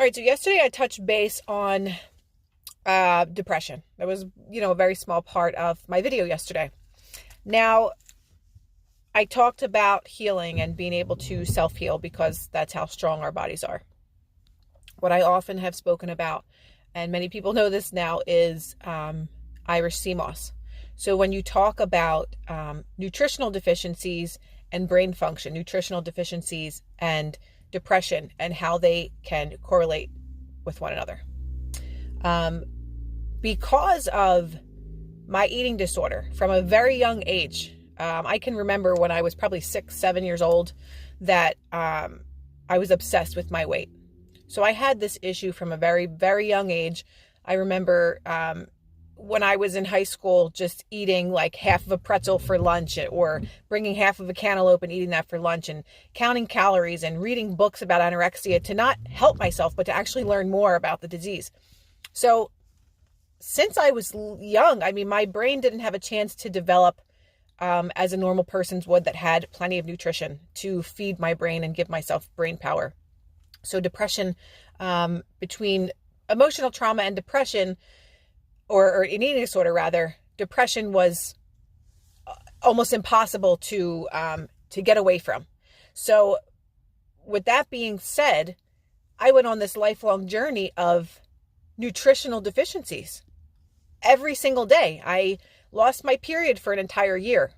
All right, so yesterday I touched base on depression. That was, a very small part of my video yesterday. Now, I talked about healing and being able to self-heal because that's how strong our bodies are. What I often have spoken about, and many people know this now, is Irish Seamoss. So when you talk about nutritional deficiencies and brain function, nutritional deficiencies and depression, and how they can correlate with one another. Because of my eating disorder from a very young age, I can remember when I was probably 6, 7 years old that I was obsessed with my weight. So I had this issue from a very, very young age. I remember when I was in high school, just eating like half of a pretzel for lunch, or bringing half of a cantaloupe and eating that for lunch, and counting calories and reading books about anorexia to not help myself, but to actually learn more about the disease. So since I was young, my brain didn't have a chance to develop as a normal person's would, that had plenty of nutrition to feed my brain and give myself brain power. So depression, between emotional trauma and depression, or an eating disorder rather, depression was almost impossible to get away from. So with that being said, I went on this lifelong journey of nutritional deficiencies. Every single day, I lost my period for an entire year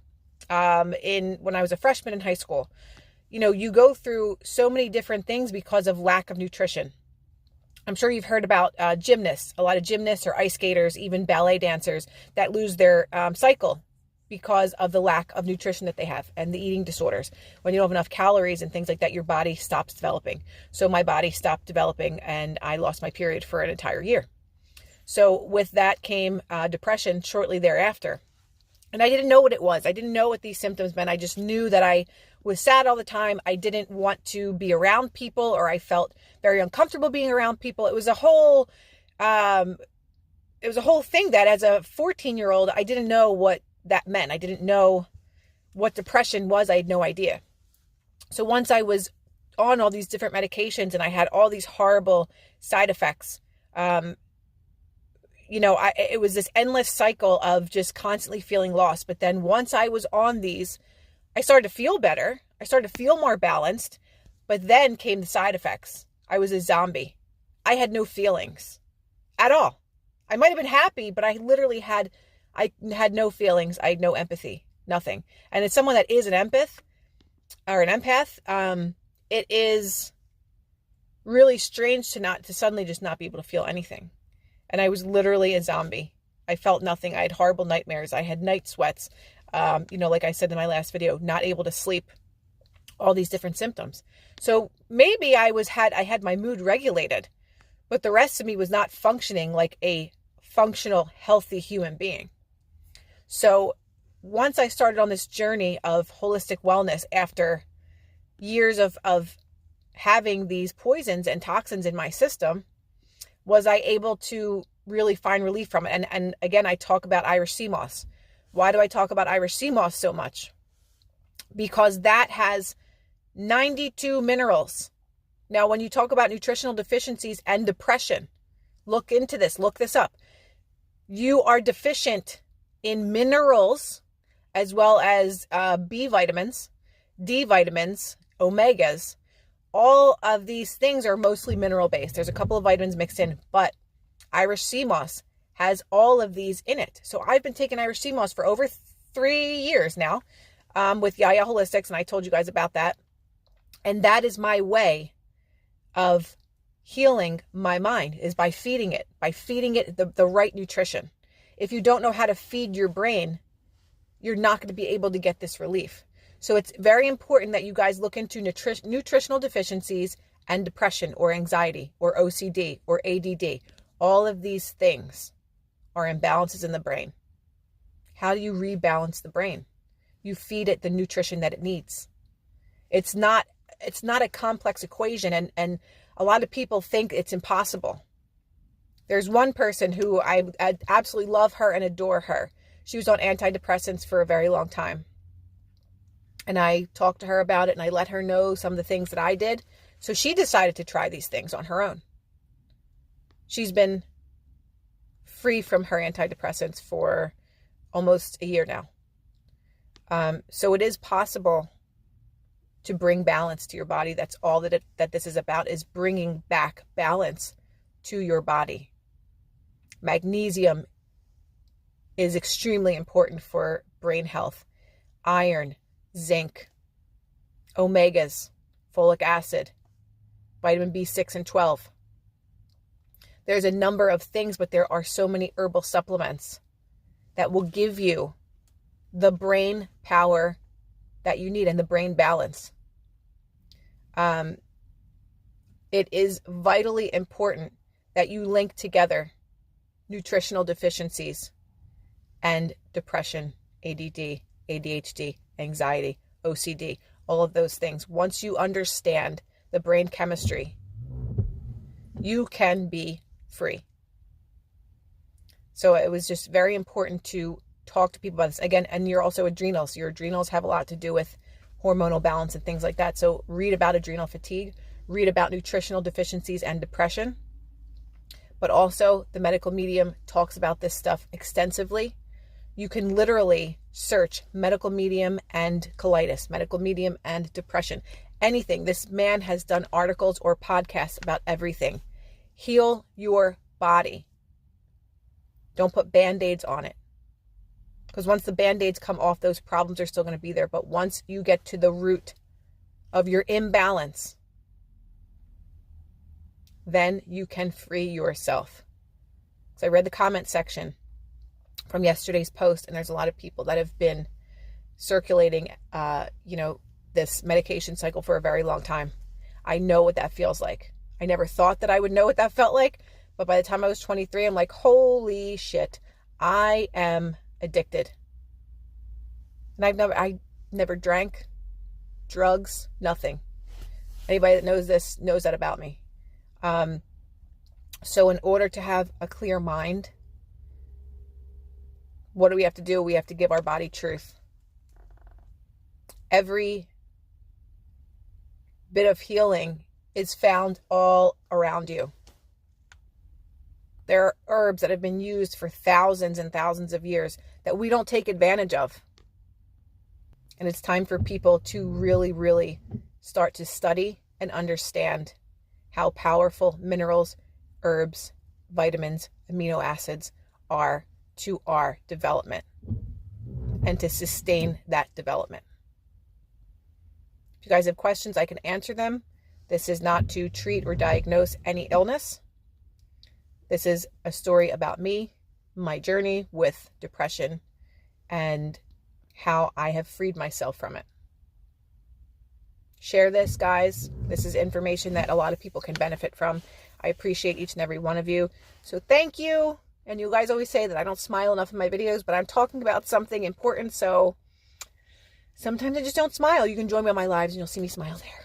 when I was a freshman in high school. You go through so many different things because of lack of nutrition. I'm sure you've heard about gymnasts, a lot of gymnasts or ice skaters, even ballet dancers that lose their cycle because of the lack of nutrition that they have and the eating disorders. When you don't have enough calories and things like that, your body stops developing. So my body stopped developing and I lost my period for an entire year. So with that came depression shortly thereafter. And I didn't know what it was. I didn't know what these symptoms meant. I just knew that I was sad all the time. I didn't want to be around people, or I felt very uncomfortable being around people. It was a whole thing that as a 14-year-old, I didn't know what that meant. I didn't know what depression was. I had no idea. So once I was on all these different medications and I had all these horrible side effects, it was this endless cycle of just constantly feeling lost. But then once I was on these, I started to feel better. I started to feel more balanced. But then came the side effects. I was a zombie. I had no feelings at all. I might have been happy, but I had no feelings. I had no empathy, nothing. And as someone that is an empath, it is really strange to suddenly just not be able to feel anything. And I was literally a zombie. I felt nothing. I had horrible nightmares. I had night sweats. Like I said in my last video, not able to sleep, all these different symptoms. So maybe I had my mood regulated, but the rest of me was not functioning like a functional, healthy human being. So once I started on this journey of holistic wellness, after years of having these poisons and toxins in my system, was I able to really find relief from it. And again, I talk about Irish Seamoss. Why do I talk about Irish Seamoss so much? Because that has 92 minerals. Now, when you talk about nutritional deficiencies and depression, look into this, look this up. You are deficient in minerals as well as B vitamins, D vitamins, omegas. All of these things are mostly mineral based. There's a couple of vitamins mixed in, but Irish Seamoss has all of these in it. So I've been taking Irish Seamoss for over 3 years now with Yaya Holistics, and I told you guys about that. And that is my way of healing my mind, is by feeding it the right nutrition. If you don't know how to feed your brain, you're not going to be able to get this relief. So it's very important that you guys look into nutritional deficiencies and depression or anxiety or OCD or ADD. All of these things are imbalances in the brain. How do you rebalance the brain? You feed it the nutrition that it needs. It's not a complex equation, and a lot of people think it's impossible. There's one person who I absolutely love her and adore her. She was on antidepressants for a very long time. And I talked to her about it, and I let her know some of the things that I did. So she decided to try these things on her own. She's been free from her antidepressants for almost a year now. So it is possible to bring balance to your body. That's all that this is about, is bringing back balance to your body. Magnesium is extremely important for brain health. Iron, zinc, omegas, folic acid, vitamin B6 and 12. There's a number of things, but there are so many herbal supplements that will give you the brain power that you need and the brain balance. It is vitally important that you link together nutritional deficiencies and depression, ADD, ADHD, anxiety, OCD, all of those things. Once you understand the brain chemistry, you can be free. So it was just very important to talk to people about this. Again, and you're also adrenals. Your adrenals have a lot to do with hormonal balance and things like that. So read about adrenal fatigue, read about nutritional deficiencies and depression. But also the medical medium talks about this stuff extensively. You can literally search medical medium and colitis, medical medium and depression, anything. This man has done articles or podcasts about everything. Heal your body. Don't put Band-Aids on it. Because once the Band-Aids come off, those problems are still going to be there. But once you get to the root of your imbalance, then you can free yourself. So I read the comment section from yesterday's post, and there's a lot of people that have been circulating, this medication cycle for a very long time. I know what that feels like. I never thought that I would know what that felt like, but by the time I was 23, I'm like, holy shit, I am addicted. And I never drank, drugs, nothing. Anybody that knows this knows that about me. So in order to have a clear mind, what do we have to do? We have to give our body truth. Every bit of healing is found all around you. There are herbs that have been used for thousands and thousands of years that we don't take advantage of. And it's time for people to really, really start to study and understand how powerful minerals, herbs, vitamins, amino acids are to our development and to sustain that development. If you guys have questions, I can answer them. This is not to treat or diagnose any illness. This is a story about me, my journey with depression, and how I have freed myself from it. Share this, guys. This is information that a lot of people can benefit from. I appreciate each and every one of you. So thank you. And you guys always say that I don't smile enough in my videos, but I'm talking about something important, so sometimes I just don't smile. You can join me on my lives and you'll see me smile there.